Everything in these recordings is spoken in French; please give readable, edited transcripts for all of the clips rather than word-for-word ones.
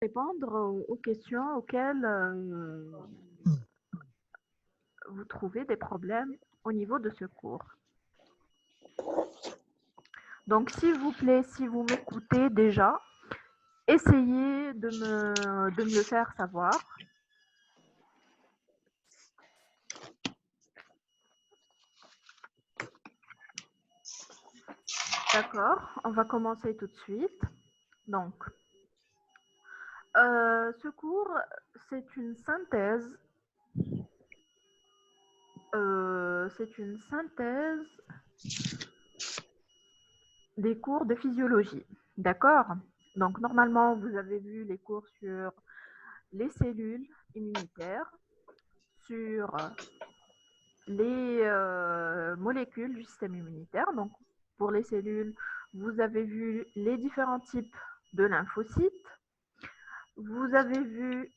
répondre aux questions auxquelles vous trouvez des problèmes au niveau de ce cours. Donc, s'il vous plaît, si vous m'écoutez déjà, essayez de me le faire savoir. D'accord, on va commencer tout de suite. Donc, ce cours, c'est une synthèse. C'est une synthèse des cours de physiologie. D'accord? Donc, normalement, vous avez vu les cours sur les cellules immunitaires, sur les molécules du système immunitaire. Donc, pour les cellules, vous avez vu les différents types de lymphocytes. Vous avez vu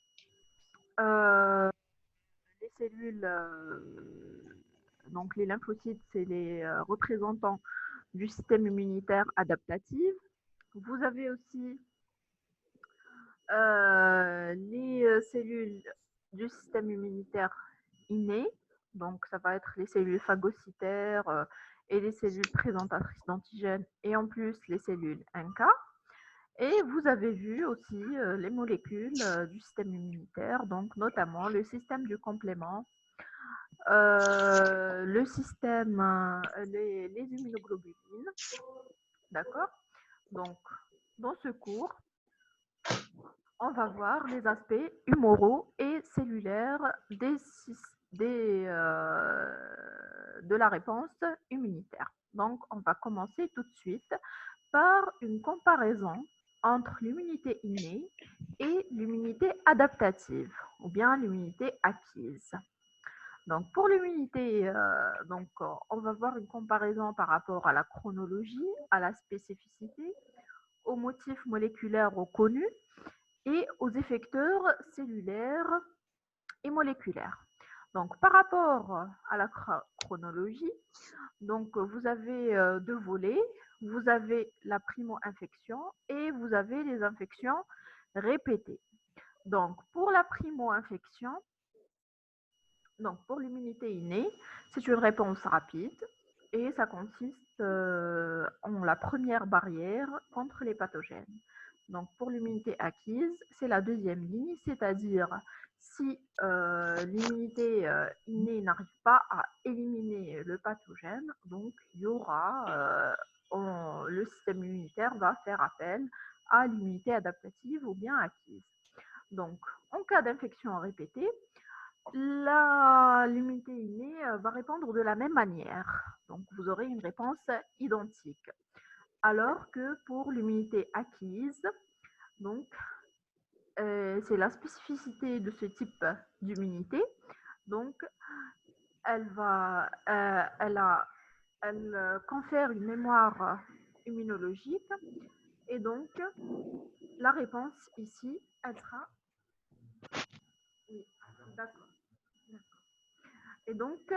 les cellules, donc les lymphocytes, c'est les représentants du système immunitaire adaptatif. Vous avez aussi les cellules du système immunitaire inné, donc ça va être les cellules phagocytaires et les cellules présentatrices d'antigènes, et en plus les cellules NK. Et vous avez vu aussi les molécules du système immunitaire, donc notamment le système du complément, le système, les immunoglobulines. D'accord? Donc, dans ce cours, on va voir les aspects humoraux et cellulaires de la réponse immunitaire. Donc, on va commencer tout de suite par une comparaison entre l'immunité innée et l'immunité adaptative, ou bien l'immunité acquise. Donc, pour l'immunité, on va voir une comparaison par rapport à la chronologie, à la spécificité, aux motifs moléculaires reconnus et aux effecteurs cellulaires et moléculaires. Donc, par rapport à la chronologie, donc vous avez deux volets. Vous avez la primo-infection et vous avez les infections répétées. Donc, pour la primo-infection, donc pour l'immunité innée, c'est une réponse rapide et ça consiste en la première barrière contre les pathogènes. Donc pour l'immunité acquise, c'est la deuxième ligne, c'est-à-dire si l'immunité innée n'arrive pas à éliminer le pathogène, donc il y aura, le système immunitaire va faire appel à l'immunité adaptative ou bien acquise. Donc en cas d'infection répétée, l'immunité innée va répondre de la même manière. Donc vous aurez une réponse identique. Alors que pour l'immunité acquise, donc c'est la spécificité de ce type d'immunité. Donc elle confère une mémoire immunologique et donc la réponse ici, elle sera oui, d'accord. Et donc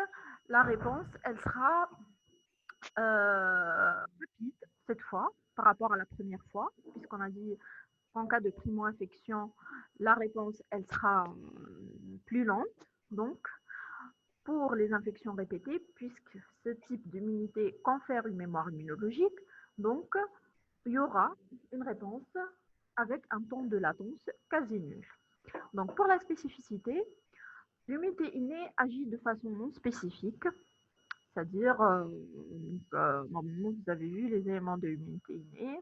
la réponse, elle sera rapide cette fois par rapport à la première fois, puisqu'on a dit qu'en cas de primo-infection, la réponse, elle sera plus lente. Donc, pour les infections répétées, puisque ce type d'immunité confère une mémoire immunologique, donc il y aura une réponse avec un temps de latence quasi nul. Donc, pour la spécificité, l'immunité innée agit de façon non spécifique, c'est-à-dire, normalement, vous avez vu les éléments de l'immunité innée.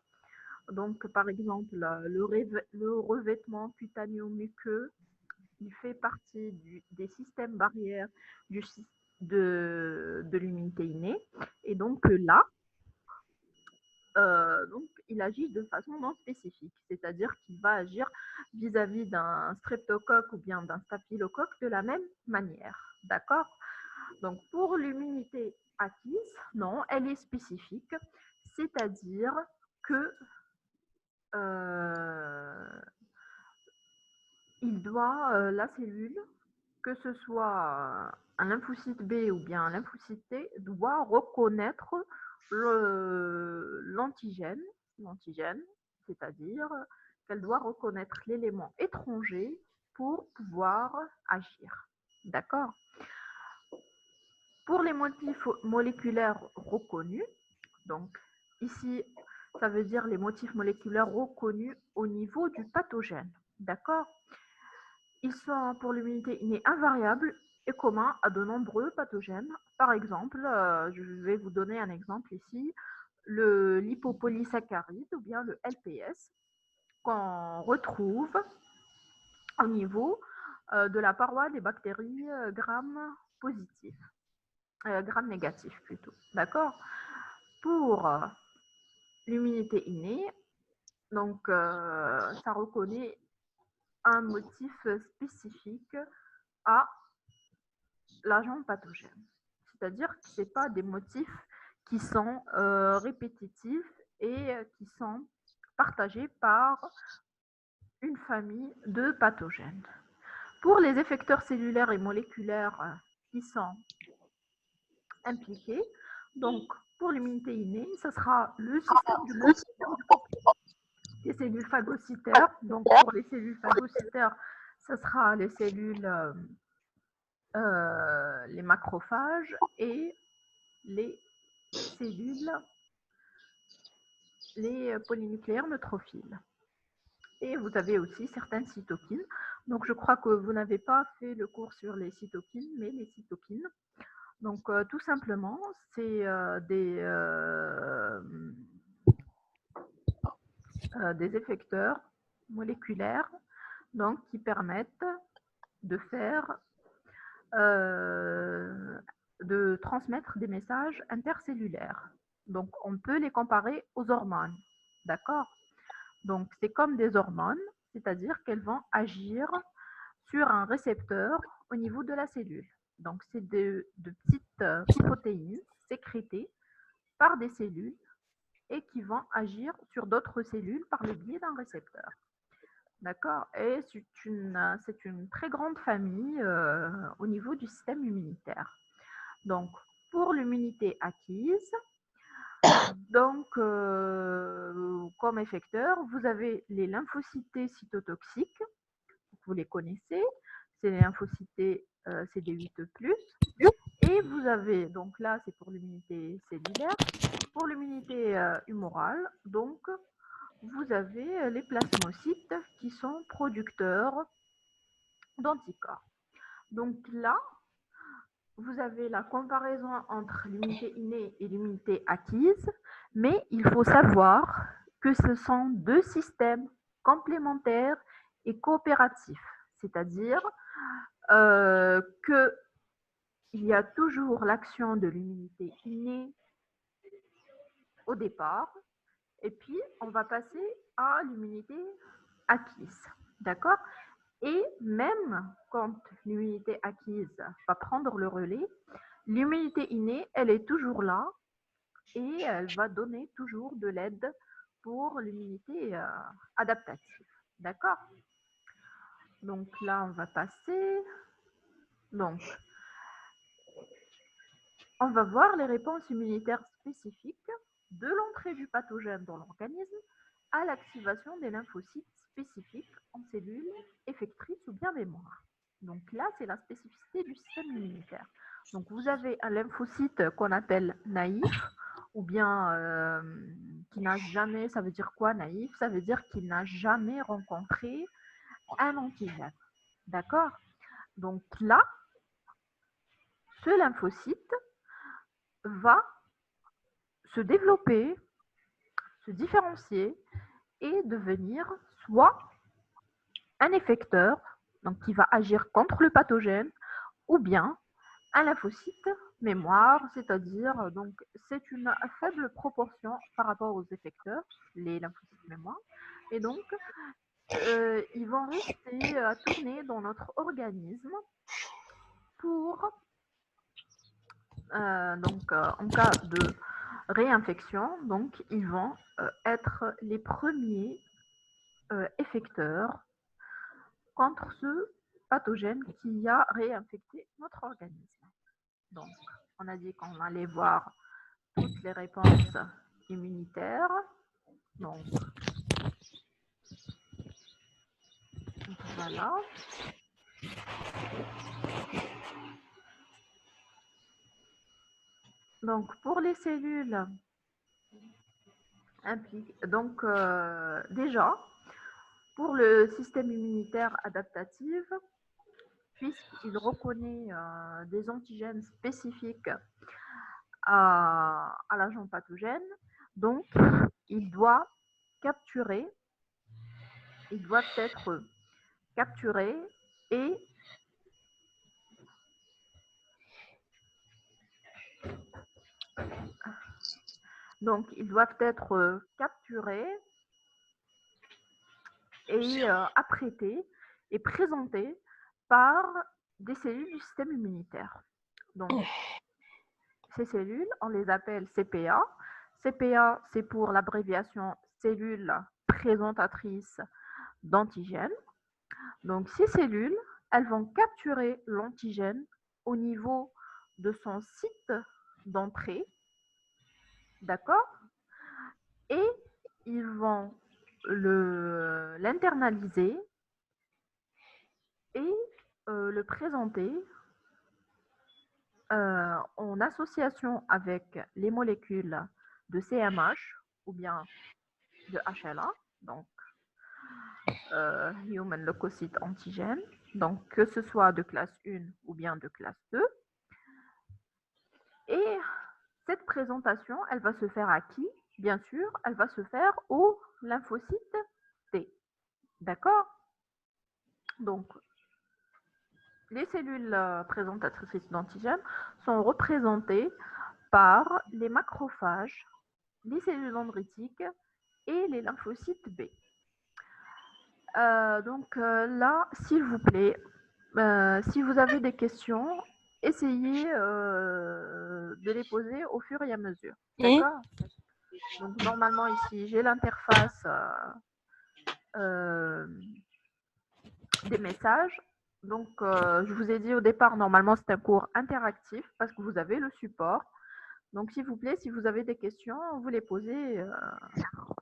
Donc, par exemple, le revêtement cutanéo-muqueux, il fait partie des systèmes barrières de l'immunité innée. Et donc là, donc, il agit de façon non spécifique, c'est-à-dire qu'il va agir vis-à-vis d'un streptocoque ou bien d'un staphylocoque de la même manière. D'accord? Donc, pour l'immunité acquise, non, elle est spécifique, c'est-à-dire que la cellule, que ce soit un lymphocyte B ou bien un lymphocyte T, doit reconnaître l'antigène, c'est-à-dire qu'elle doit reconnaître l'élément étranger pour pouvoir agir. D'accord? Pour les motifs moléculaires reconnus, donc ici, ça veut dire les motifs moléculaires reconnus au niveau du pathogène. D'accord? Ils sont pour l'immunité innée invariables et communs à de nombreux pathogènes. Par exemple, je vais vous donner un exemple ici, le lipopolysaccharide ou bien le LPS qu'on retrouve au niveau de la paroi des bactéries gram positifs, gram négatifs plutôt. D'accord? Pour l'immunité innée, donc ça reconnaît un motif spécifique à l'agent pathogène. C'est-à-dire que ce n'est pas des motifs qui sont répétitifs et qui sont partagés par une famille de pathogènes. Pour les effecteurs cellulaires et moléculaires qui sont impliqués, donc pour l'immunité innée, ce sera le système du des cellules phagocytaires. Donc pour les cellules phagocytaires, ce sera les cellules, les macrophages et les cellules, les polynucléaires neutrophiles. Et vous avez aussi certaines cytokines. Donc je crois que vous n'avez pas fait le cours sur les cytokines, mais les cytokines. Donc tout simplement, c'est des effecteurs moléculaires donc, qui permettent de faire de transmettre des messages intercellulaires. Donc, on peut les comparer aux hormones. D'accord? Donc, c'est comme des hormones, c'est-à-dire qu'elles vont agir sur un récepteur au niveau de la cellule. Donc, c'est de petites protéines sécrétées par des cellules et qui vont agir sur d'autres cellules par le biais d'un récepteur. D'accord? Et c'est une très grande famille au niveau du système immunitaire. Donc, pour l'immunité acquise, donc, comme effecteur, vous avez les lymphocytes cytotoxiques, vous les connaissez, c'est les lymphocytes CD8+, et vous avez, donc là c'est pour l'immunité cellulaire, pour l'immunité humorale, donc vous avez les plasmocytes qui sont producteurs d'anticorps. Donc là, vous avez la comparaison entre l'immunité innée et l'immunité acquise, mais il faut savoir que ce sont deux systèmes complémentaires et coopératifs, c'est-à-dire qu'il y a toujours l'action de l'immunité innée au départ, et puis on va passer à l'immunité acquise, d'accord? Et même quand l'immunité acquise va prendre le relais, l'immunité innée, elle est toujours là et elle va donner toujours de l'aide pour l'immunité adaptative. D'accord? Donc là, on va passer. Donc, on va voir les réponses immunitaires spécifiques de l'entrée du pathogène dans l'organisme à l'activation des lymphocytes spécifiques en cellules effectrices ou bien mémoire. Donc là, c'est la spécificité du système immunitaire. Donc vous avez un lymphocyte qu'on appelle naïf, ou bien qui n'a jamais, ça veut dire quoi naïf? Ça veut dire qu'il n'a jamais rencontré un antigène. D'accord? Donc là, ce lymphocyte va se développer, se différencier et devenir soit un effecteur, donc qui va agir contre le pathogène, ou bien un lymphocyte mémoire, c'est-à-dire donc c'est une faible proportion par rapport aux effecteurs, les lymphocytes mémoire, et donc ils vont rester à tourner dans notre organisme pour donc en cas de réinfection, donc ils vont être les premiers effecteurs contre ce pathogène qui a réinfecté notre organisme. Donc, on a dit qu'on allait voir toutes les réponses immunitaires. Donc, Voilà. Donc, pour les cellules impliquées, donc déjà, pour le système immunitaire adaptatif, puisqu'il reconnaît des antigènes spécifiques à l'agent pathogène, donc il doit capturer, ils doivent être capturés et donc ils doivent être capturés et apprêtés et présentés par des cellules du système immunitaire. Donc, ces cellules, on les appelle CPA. CPA, c'est pour l'abréviation cellules présentatrices d'antigènes. Donc, ces cellules, elles vont capturer l'antigène au niveau de son site d'entrée, d'accord? Et ils vont l'internaliser et le présenter en association avec les molécules de CMH ou bien de HLA, donc Human Leukocyte Antigen, donc que ce soit de classe 1 ou bien de classe 2. Et cette présentation, elle va se faire à qui? Bien sûr, elle va se faire au lymphocyte T. D'accord? Donc, les cellules présentatrices d'antigènes sont représentées par les macrophages, les cellules dendritiques et les lymphocytes B. Donc là, s'il vous plaît, si vous avez des questions, essayez de les poser au fur et à mesure. D'accord? Donc normalement ici, j'ai l'interface des messages. Donc je vous ai dit au départ, normalement c'est un cours interactif parce que vous avez le support. Donc s'il vous plaît, si vous avez des questions, vous les posez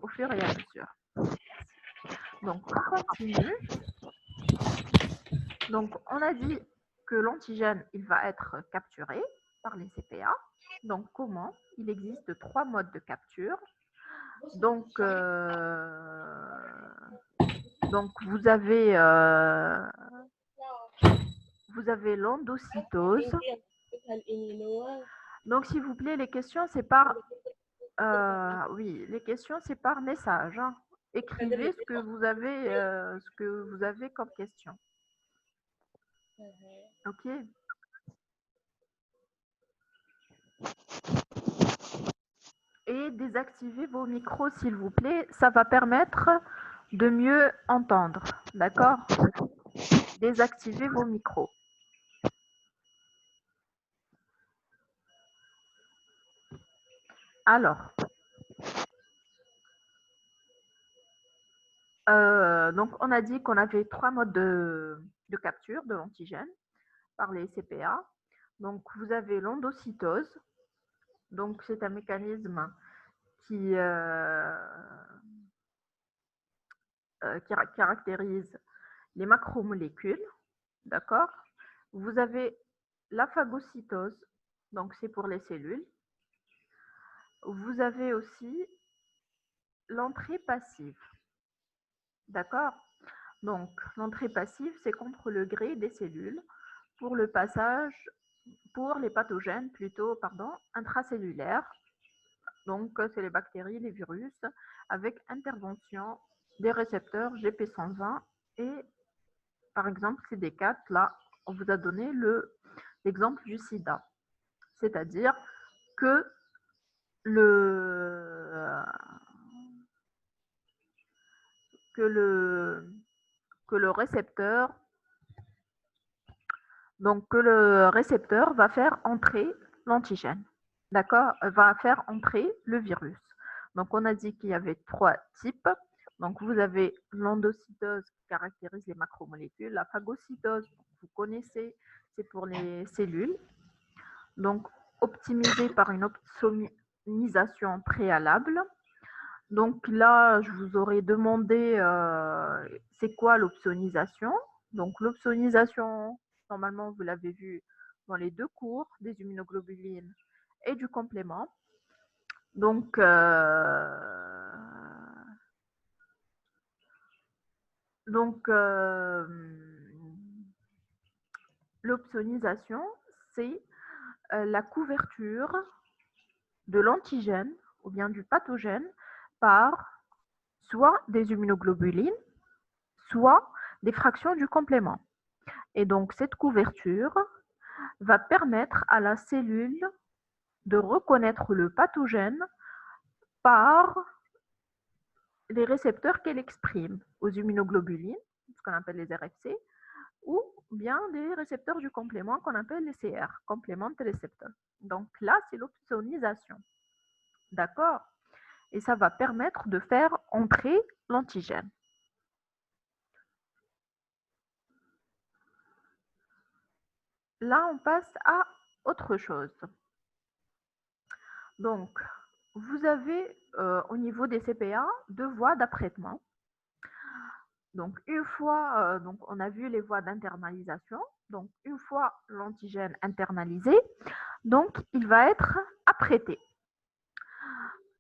au fur et à mesure. Donc on continue. Donc on a dit que l'antigène, il va être capturé par les CPA. Donc comment? Il existe 3 modes de capture. Donc vous avez l'endocytose. Donc s'il vous plaît, les questions c'est par oui, les questions c'est par message. Hein. Écrivez ce que vous avez comme question. Ok. Et désactivez vos micros s'il vous plaît, ça va permettre de mieux entendre. D'accord? Désactivez vos micros. Alors, donc on a dit qu'on avait 3 modes de capture de l'antigène par les CPA. Donc vous avez l'endocytose. Donc c'est un mécanisme qui caractérise les macromolécules. D'accord? Vous avez la phagocytose. Donc c'est pour les cellules. Vous avez aussi l'entrée passive. D'accord? Donc, l'entrée passive, c'est contre le gré des cellules pour le passage, pour les pathogènes plutôt, intracellulaires. Donc, c'est les bactéries, les virus, avec intervention des récepteurs GP120 et, par exemple, CD4, là, on vous a donné l'exemple du sida. C'est-à-dire que le récepteur, donc que le récepteur va faire entrer l'antigène, d'accord, va faire entrer le virus. Donc on a dit qu'il y avait 3 types. Donc vous avez l'endocytose qui caractérise les macromolécules, la phagocytose, vous connaissez, c'est pour les cellules. Donc optimisée par une opsonisation préalable. Donc là, je vous aurais demandé c'est quoi l'opsonisation. Donc, l'opsonisation, normalement, vous l'avez vu dans les deux cours, des immunoglobulines et du complément. Donc, l'opsonisation, c'est la couverture de l'antigène ou bien du pathogène par soit des immunoglobulines, soit des fractions du complément. Et donc, cette couverture va permettre à la cellule de reconnaître le pathogène par les récepteurs qu'elle exprime aux immunoglobulines, ce qu'on appelle les RFC, ou bien des récepteurs du complément qu'on appelle les CR, complément récepteurs. Donc là, c'est l'opsonisation. D'accord? Et ça va permettre de faire entrer l'antigène. Là, on passe à autre chose. Donc, vous avez au niveau des CPA deux voies d'apprêtement. Donc, une fois, on a vu les voies d'internalisation. Donc, une fois l'antigène internalisé, donc il va être apprêté.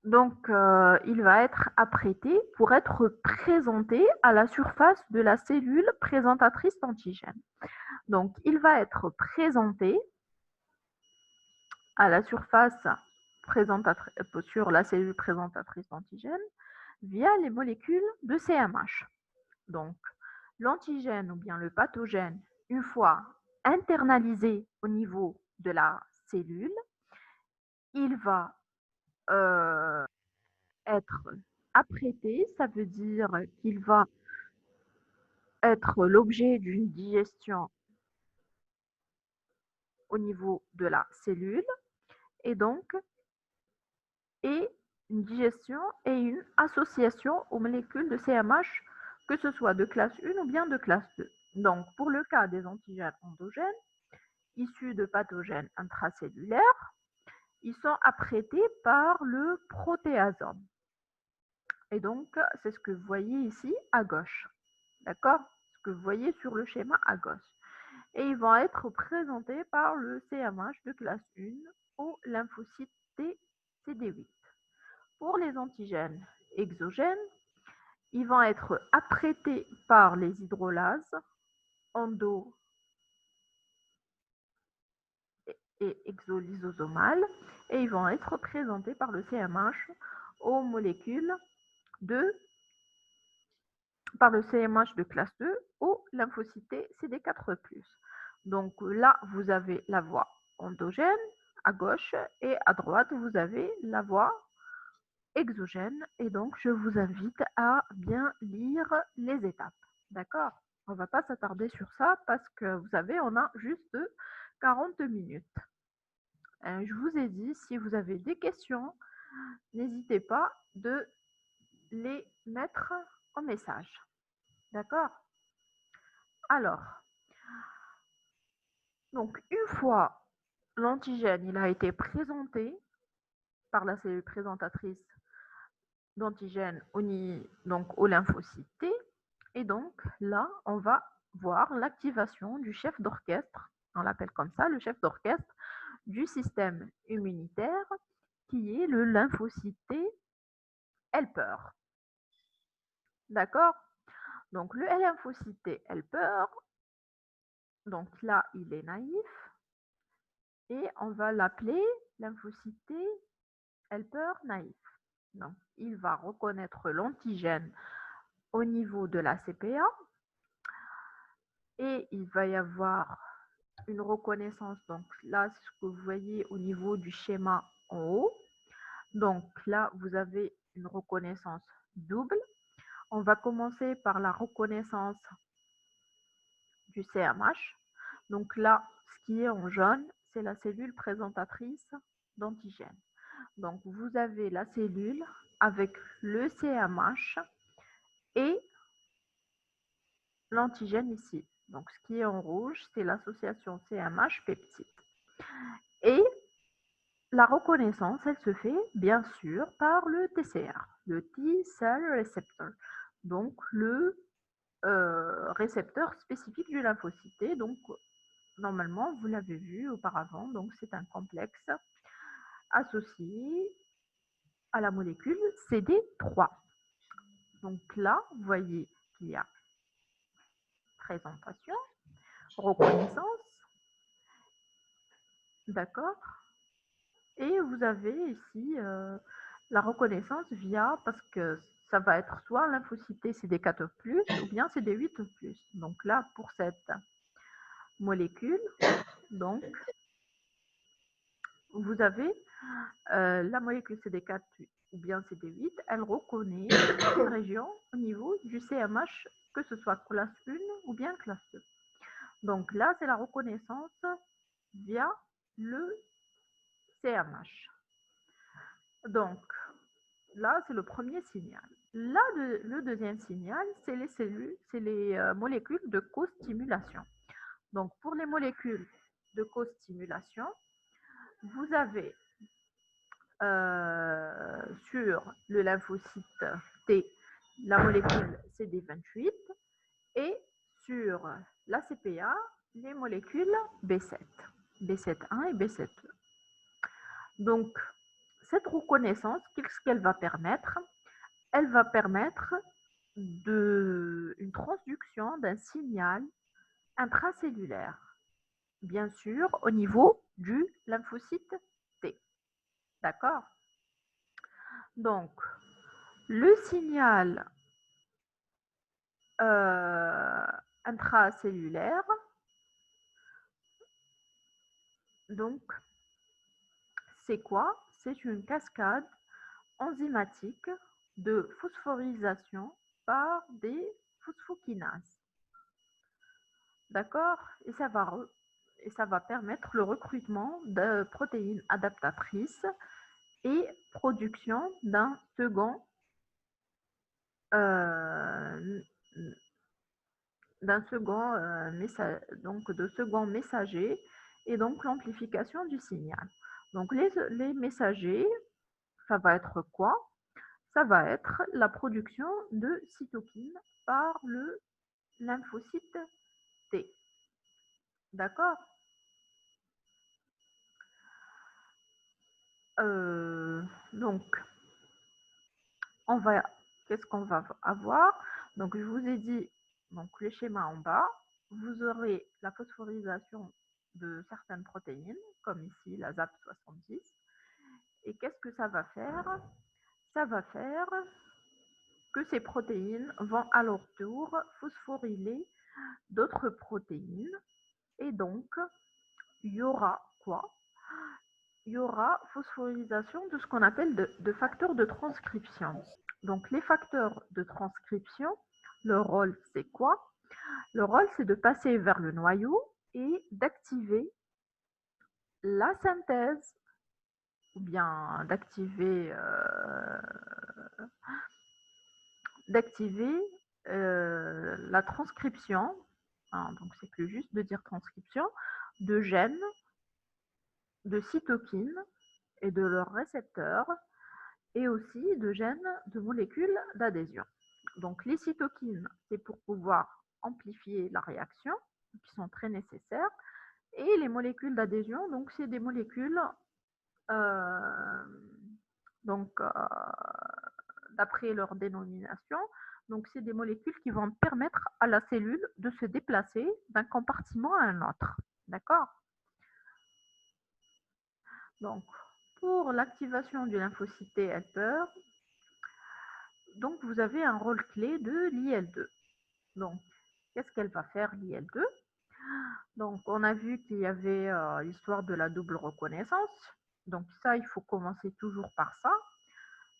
Donc, il va être apprêté pour être présenté à la surface de la cellule présentatrice d'antigène. Donc, il va être présenté à la surface sur la cellule présentatrice d'antigène via les molécules de CMH. Donc, l'antigène ou bien le pathogène, une fois internalisé au niveau de la cellule, il va être apprêté, ça veut dire qu'il va être l'objet d'une digestion au niveau de la cellule et donc et une digestion et une association aux molécules de CMH, que ce soit de classe 1 ou bien de classe 2. Donc, pour le cas des antigènes endogènes, issus de pathogènes intracellulaires, ils sont apprêtés par le protéasome. Et donc, c'est ce que vous voyez ici à gauche. D'accord? Ce que vous voyez sur le schéma à gauche. Et ils vont être présentés par le CMH de classe 1 ou lymphocyte T CD8. Pour les antigènes exogènes, ils vont être apprêtés par les hydrolases endo et exolysosomales et ils vont être présentés par le CMH aux molécules par le CMH de classe 2 ou lymphocyte CD4+. Donc là, vous avez la voie endogène à gauche et à droite, vous avez la voie exogène. Et donc, je vous invite à bien lire les étapes. D'accord? On ne va pas s'attarder sur ça parce que vous savez, on a juste 40 minutes. Je vous ai dit, si vous avez des questions, n'hésitez pas de les mettre en message. D'accord? Alors, donc une fois l'antigène il a été présenté par la cellule présentatrice d'antigène au lymphocyte T, et donc là, on va voir l'activation du chef d'orchestre, on l'appelle comme ça, le chef d'orchestre du système immunitaire, qui est le lymphocyte T helper. D'accord? Donc le lymphocyte T helper, donc là, il est naïf, et on va l'appeler lymphocyte T helper naïf. Donc, il va reconnaître l'antigène au niveau de la CPA et il va y avoir une reconnaissance. Donc là, c'est ce que vous voyez au niveau du schéma en haut. Donc là, vous avez une reconnaissance double. On va commencer par la reconnaissance du CMH. Donc là, ce qui est en jaune, c'est la cellule présentatrice d'antigène. Donc vous avez la cellule avec le CMH et l'antigène ici. Donc ce qui est en rouge, c'est l'association CMH peptide. Et la reconnaissance, elle se fait bien sûr par le TCR, le T-cell receptor. Donc le récepteur spécifique du lymphocyte. Donc, normalement, vous l'avez vu auparavant, donc c'est un complexe associé à la molécule CD3. Donc là, vous voyez qu'il y a présentation, reconnaissance, d'accord? Et vous avez ici la reconnaissance via, parce que ça va être soit lymphocyte CD4+, ou bien CD8+. Donc là, pour cette molécule, donc, vous avez la molécule CD4 ou bien CD8, elle reconnaît une région au niveau du CMH, que ce soit classe 1 ou bien classe 2. Donc là, c'est la reconnaissance via le CMH. Donc là, c'est le premier signal. Là, le deuxième signal, c'est les cellules, c'est les molécules de co-stimulation. Donc pour les molécules de co-stimulation, vous avez sur le lymphocyte T la molécule CD28 et sur la CPA les molécules B7, B7.1 et B7. Donc, cette reconnaissance, qu'est-ce qu'elle va permettre? Elle va permettre une transduction d'un signal intracellulaire, bien sûr, au niveau du lymphocyte T. D'accord? Donc, le signal intracellulaire, donc, c'est quoi? C'est une cascade enzymatique de phosphorylation par des phosphokinases. D'accord? Et ça va permettre le recrutement de protéines adaptatrices et production d'un second messager et donc l'amplification du signal. Donc les messagers, ça va être quoi? Ça va être la production de cytokines par le lymphocyte T. D'accord? Donc, qu'est-ce qu'on va avoir? Donc, je vous ai dit, donc le schéma en bas, vous aurez la phosphorylation de certaines protéines, comme ici la ZAP70. Et qu'est-ce que ça va faire? Ça va faire que ces protéines vont à leur tour phosphoryler d'autres protéines. Et donc, il y aura quoi? Il y aura phosphorylation de ce qu'on appelle de facteurs de transcription. Donc, les facteurs de transcription, leur rôle, c'est quoi? Le rôle, c'est de passer vers le noyau et d'activer la synthèse ou bien d'activer la transcription, hein, donc c'est plus juste de dire transcription, de gènes, de cytokines et de leurs récepteurs, et aussi de gènes de molécules d'adhésion. Donc les cytokines, c'est pour pouvoir amplifier la réaction, qui sont très nécessaires, et les molécules d'adhésion, donc c'est des molécules d'après leur dénomination, donc c'est des molécules qui vont permettre à la cellule de se déplacer d'un compartiment à un autre. D'accord? Donc, pour l'activation du lymphocyte helper, donc vous avez un rôle clé de l'IL2. Donc, qu'est-ce qu'elle va faire l'IL2? Donc, on a vu qu'il y avait l'histoire de la double reconnaissance. Donc, ça, il faut commencer toujours par ça.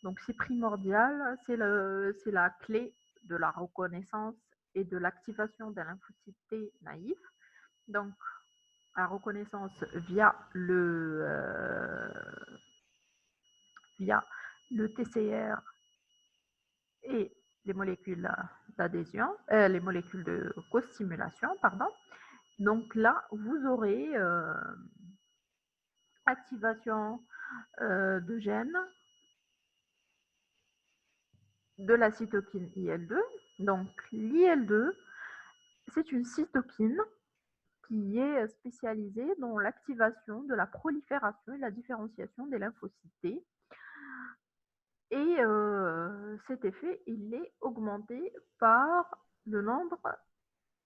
Donc, c'est primordial, c'est la clé de la reconnaissance et de l'activation d'un lymphocyte T naïf. Donc, la reconnaissance via le TCR et les molécules d'adhésion, les molécules de co-stimulation, pardon. Donc là, vous aurez activation de gènes de la cytokine IL2, Donc, l'IL2, c'est une cytokine qui est spécialisée dans l'activation de la prolifération et la différenciation des lymphocytes T. Et cet effet, il est augmenté par le nombre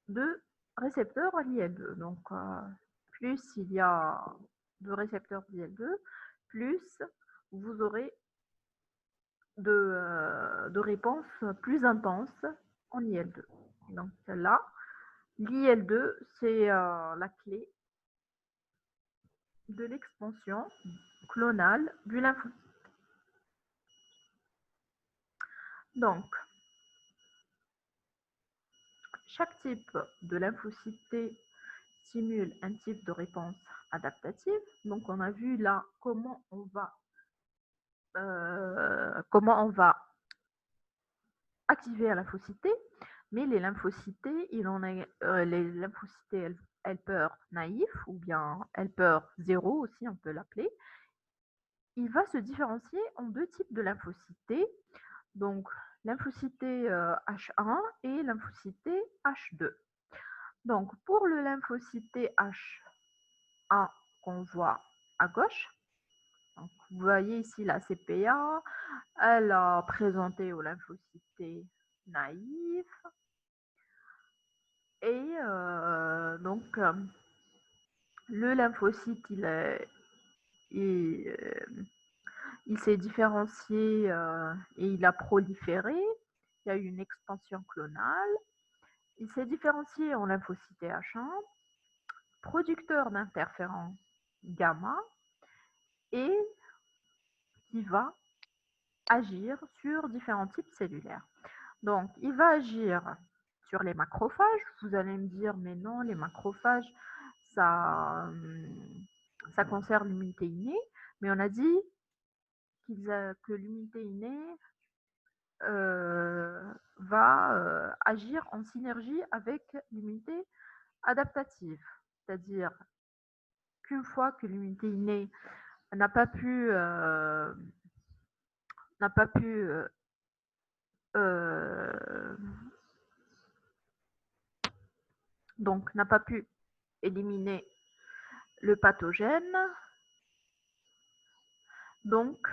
de récepteurs à l'IL2. Donc, plus il y a de récepteurs d'IL2, plus vous aurez de réponses plus intenses en IL2. Donc là, l'IL2, c'est la clé de l'expansion clonale du lymphocyte. Donc, chaque type de lymphocyte T stimule un type de réponse adaptative. Donc, on a vu là comment on va activer un lymphocyte T, mais les lymphocytes T, les lymphocytes T helper naïfs ou bien helper 0 aussi, on peut l'appeler. Il va se différencier en deux types de lymphocytes T, donc lymphocyte H1 et lymphocyte H2. Donc pour le lymphocyte H1 qu'on voit à gauche, donc, vous voyez ici la CPA, elle a présenté au lymphocyte T naïf et donc le lymphocyte il s'est différencié et il a proliféré. Il y a eu une expansion clonale. Il s'est différencié en lymphocyte H1, producteur d'interférons gamma, et qui va agir sur différents types cellulaires. Donc, il va agir sur les macrophages. Vous allez me dire, mais non, les macrophages, ça concerne l'immunité innée. Mais on a dit que l'immunité innée va agir en synergie avec l'immunité adaptative. C'est-à-dire qu'une fois que l'immunité innée n'a pas pu éliminer le pathogène, donc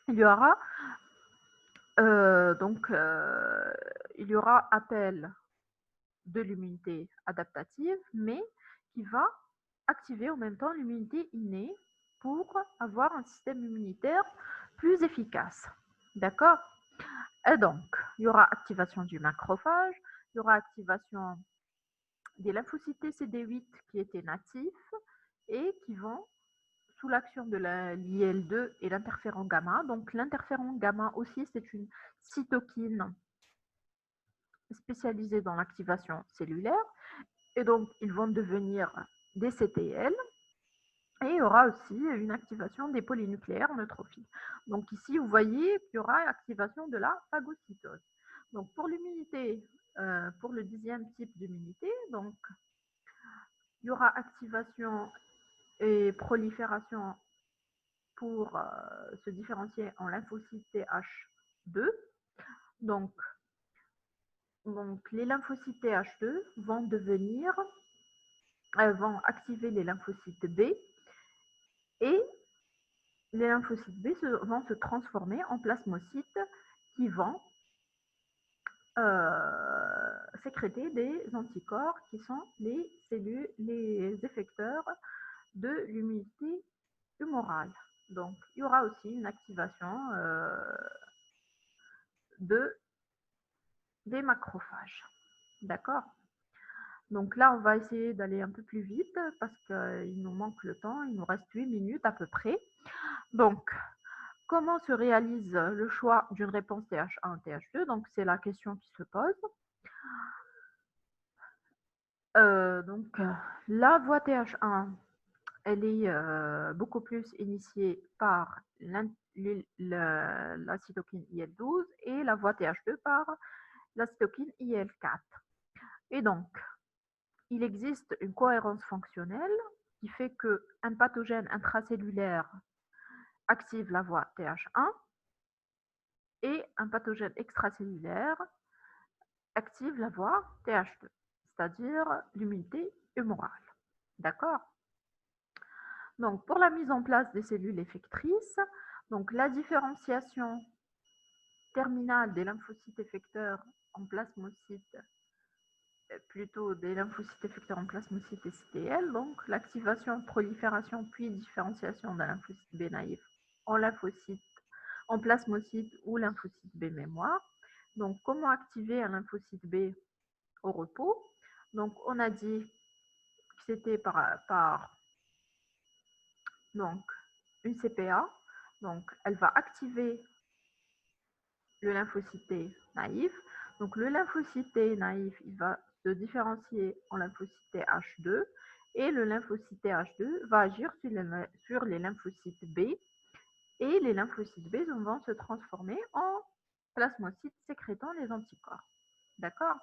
il y aura appel de l'immunité adaptative, mais qui va activer en même temps l'immunité innée pour avoir un système immunitaire plus efficace. D'accord? Et donc, il y aura activation du macrophage, il y aura activation des lymphocytes CD8 qui étaient natifs et qui vont sous l'action de l'IL2 et l'interféron gamma. Donc, l'interféron gamma aussi, c'est une cytokine spécialisée dans l'activation cellulaire. Et donc, ils vont devenir des CTL. Et il y aura aussi une activation des polynucléaires neutrophiles. Donc ici, vous voyez qu'il y aura activation de la phagocytose. Donc pour l'immunité, pour le 10e type d'immunité, donc il y aura activation et prolifération pour se différencier en lymphocytes TH2. Donc les lymphocytes TH2 vont activer les lymphocytes B et les lymphocytes B vont se transformer en plasmocytes qui vont sécréter des anticorps qui sont les effecteurs de l'immunité humorale. Donc, il y aura aussi une activation des macrophages. D'accord? Donc là, on va essayer d'aller un peu plus vite parce qu'il nous manque le temps. Il nous reste 8 minutes à peu près. Donc, comment se réalise le choix d'une réponse TH1 TH2? Donc, c'est la question qui se pose. La voie TH1, elle est beaucoup plus initiée par la cytokine IL-12 et la voie TH2 par la cytokine IL-4. Et donc, il existe une cohérence fonctionnelle qui fait qu'un pathogène intracellulaire active la voie TH1 et un pathogène extracellulaire active la voie TH2, c'est-à-dire l'immunité humorale. D'accord? Donc, pour la mise en place des cellules effectrices, donc la différenciation terminale des lymphocytes effecteurs en plasmocytes, plutôt des lymphocytes effecteurs en plasmocytes et CTL, donc l'activation, prolifération puis différenciation d'un lymphocyte B naïf en lymphocyte, en plasmocyte ou lymphocyte B mémoire. Donc, comment activer un lymphocyte B au repos? Donc, on a dit que c'était par donc, une CPA. Donc, elle va activer le lymphocyte T naïf. Donc, le lymphocyte T naïf, il va se différencier en lymphocyte H2 et le lymphocyte H2 va agir sur les lymphocytes B et les lymphocytes B vont se transformer en plasmocytes sécrétant les anticorps. D'accord?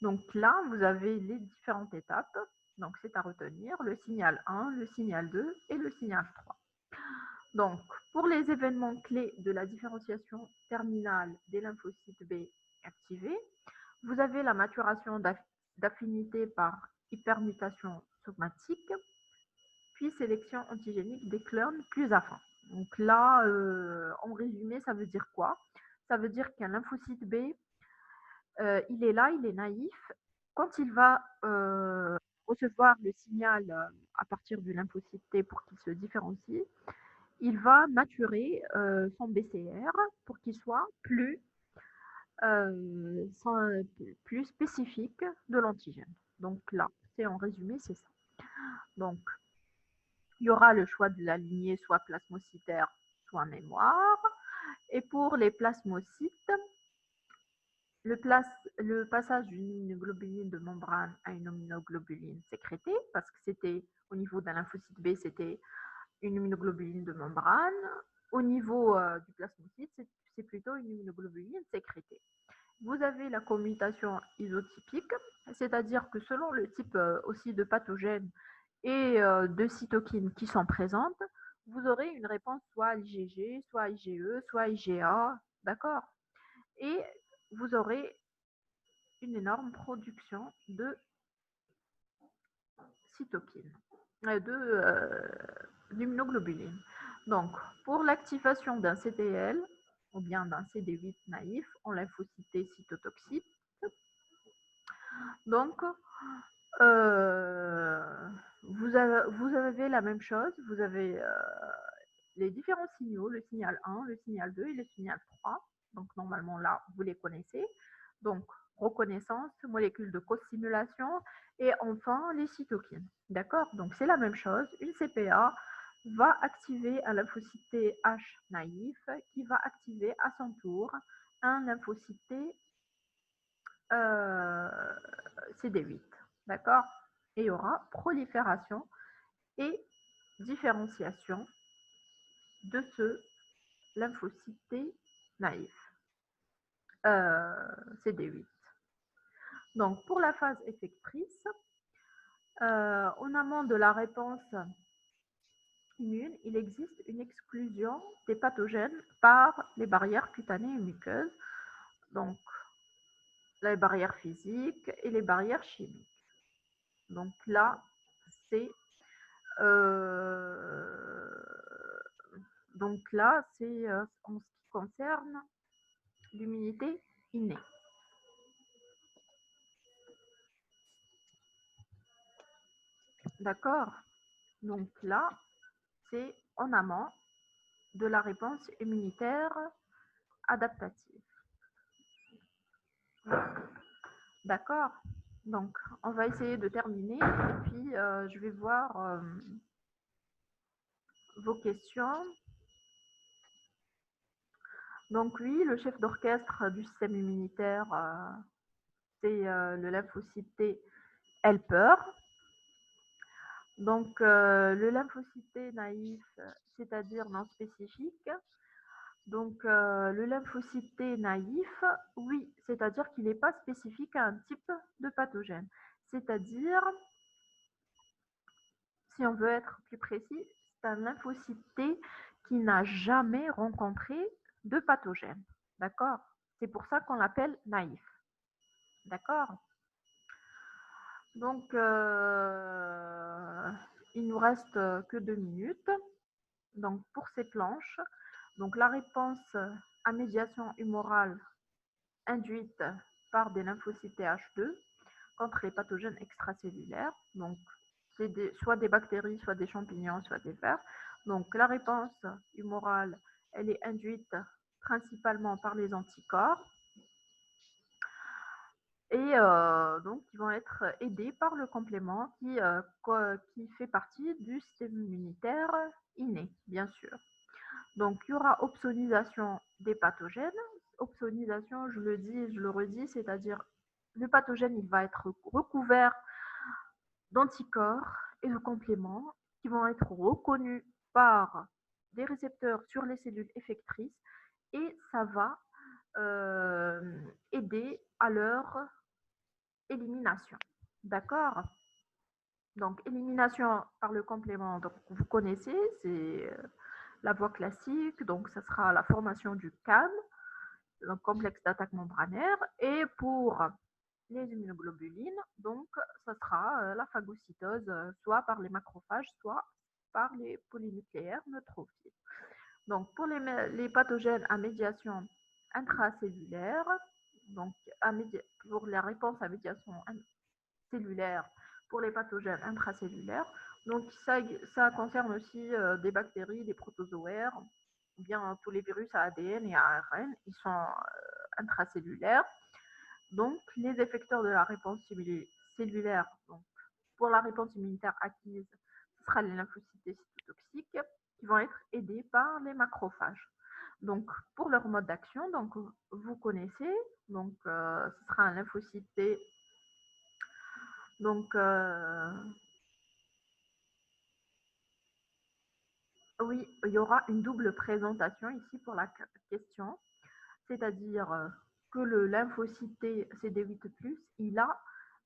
Donc là, vous avez les différentes étapes. Donc, c'est à retenir le signal 1, le signal 2 et le signal 3. Donc, pour les événements clés de la différenciation terminale des lymphocytes B activés, vous avez la maturation d'affinité par hypermutation somatique, puis sélection antigénique des clones plus affins. Donc là, en résumé, ça veut dire quoi? Ça veut dire qu'un lymphocyte B, il est là, il est naïf. Quand il va recevoir le signal à partir du lymphocyte T pour qu'il se différencie, il va maturer son BCR pour qu'il soit plus spécifique de l'antigène. Donc là, c'est en résumé, c'est ça. Donc, il y aura le choix de la lignée soit plasmocytaire, soit mémoire. Et pour les plasmocytes, le passage d'une immunoglobuline de membrane à une immunoglobuline sécrétée, parce que c'était au niveau d'un lymphocyte B, c'était une immunoglobuline de membrane. Au niveau du plasmocyte, c'est plutôt une immunoglobuline sécrétée. Vous avez la commutation isotypique, c'est-à-dire que selon le type aussi de pathogène et de cytokines qui sont présentes, vous aurez une réponse soit IgG, soit IgE, soit IgA, d'accord? Et vous aurez une énorme production de cytokines, d'immunoglobuline. Donc, pour l'activation d'un CTL ou bien d'un CD8 naïf en lymphocyte cytotoxique, donc vous avez la même chose, vous avez les différents signaux, le signal 1, le signal 2 et le signal 3. Donc normalement là, vous les connaissez. Donc reconnaissance, molécules de co-stimulation et enfin les cytokines. D'accord? Donc c'est la même chose. Une CPA va activer un lymphocyte H naïf qui va activer à son tour un lymphocyte CD8. D'accord? Et il y aura prolifération et différenciation de ce lymphocyte naïf, CD8. Donc, pour la phase effectrice, en amont de la réponse immune, il existe une exclusion des pathogènes par les barrières cutanées et muqueuses, donc les barrières physiques et les barrières chimiques. Donc là, c'est en ce qui concerne l'immunité innée. D'accord? Donc là, c'est en amont de la réponse immunitaire adaptative. D'accord? Donc, on va essayer de terminer et puis je vais voir vos questions. Donc oui, le chef d'orchestre du système immunitaire, c'est le lymphocyte T helper. Donc le lymphocyte T naïf, c'est-à-dire non spécifique. Donc le lymphocyte T naïf, oui, c'est-à-dire qu'il n'est pas spécifique à un type de pathogène. C'est-à-dire, si on veut être plus précis, c'est un lymphocyte T qui n'a jamais rencontré de pathogène. D'accord? C'est pour ça qu'on l'appelle naïf. D'accord? Donc, il nous reste que 2 minutes. Donc, pour ces planches, donc la réponse à médiation humorale induite par des lymphocytes Th2 contre les pathogènes extracellulaires. Donc, c'est soit des bactéries, soit des champignons, soit des vers. Donc, la réponse humorale, elle est induite principalement par les anticorps et donc qui vont être aidés par le complément qui fait partie du système immunitaire inné, bien sûr. Donc, il y aura opsonisation des pathogènes. Opsonisation, je le dis, je le redis, c'est-à-dire le pathogène, il va être recouvert d'anticorps et de compléments qui vont être reconnus par des récepteurs sur les cellules effectrices et ça va aider à leur élimination. D'accord? Donc, élimination par le complément, donc vous connaissez, c'est la voie classique, donc ça sera la formation du CAM, le complexe d'attaque membranaire, et pour les immunoglobulines, donc ça sera la phagocytose, soit par les macrophages, soit par les polynucléaires neutrophiles. Donc pour les pathogènes à médiation intracellulaire, donc pour la réponse à médiation cellulaire pour les pathogènes intracellulaires, donc ça concerne aussi des bactéries, des protozoaires, ou bien tous les virus à ADN et à ARN, ils sont intracellulaires. Donc, les effecteurs de la réponse cellulaire, donc, pour la réponse immunitaire acquise, ce sera les lymphocytes cytotoxiques qui vont être aidés par les macrophages. Donc, pour leur mode d'action, donc vous connaissez, donc ce sera un lymphocyte T. Donc, oui, il y aura une double présentation ici pour la question, c'est-à-dire que le lymphocyte CD8+, il a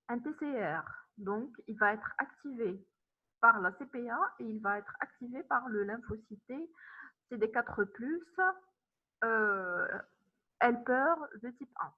un TCR, donc il va être activé par la CPA et il va être activé par le lymphocyte CD4+, helper de type 1.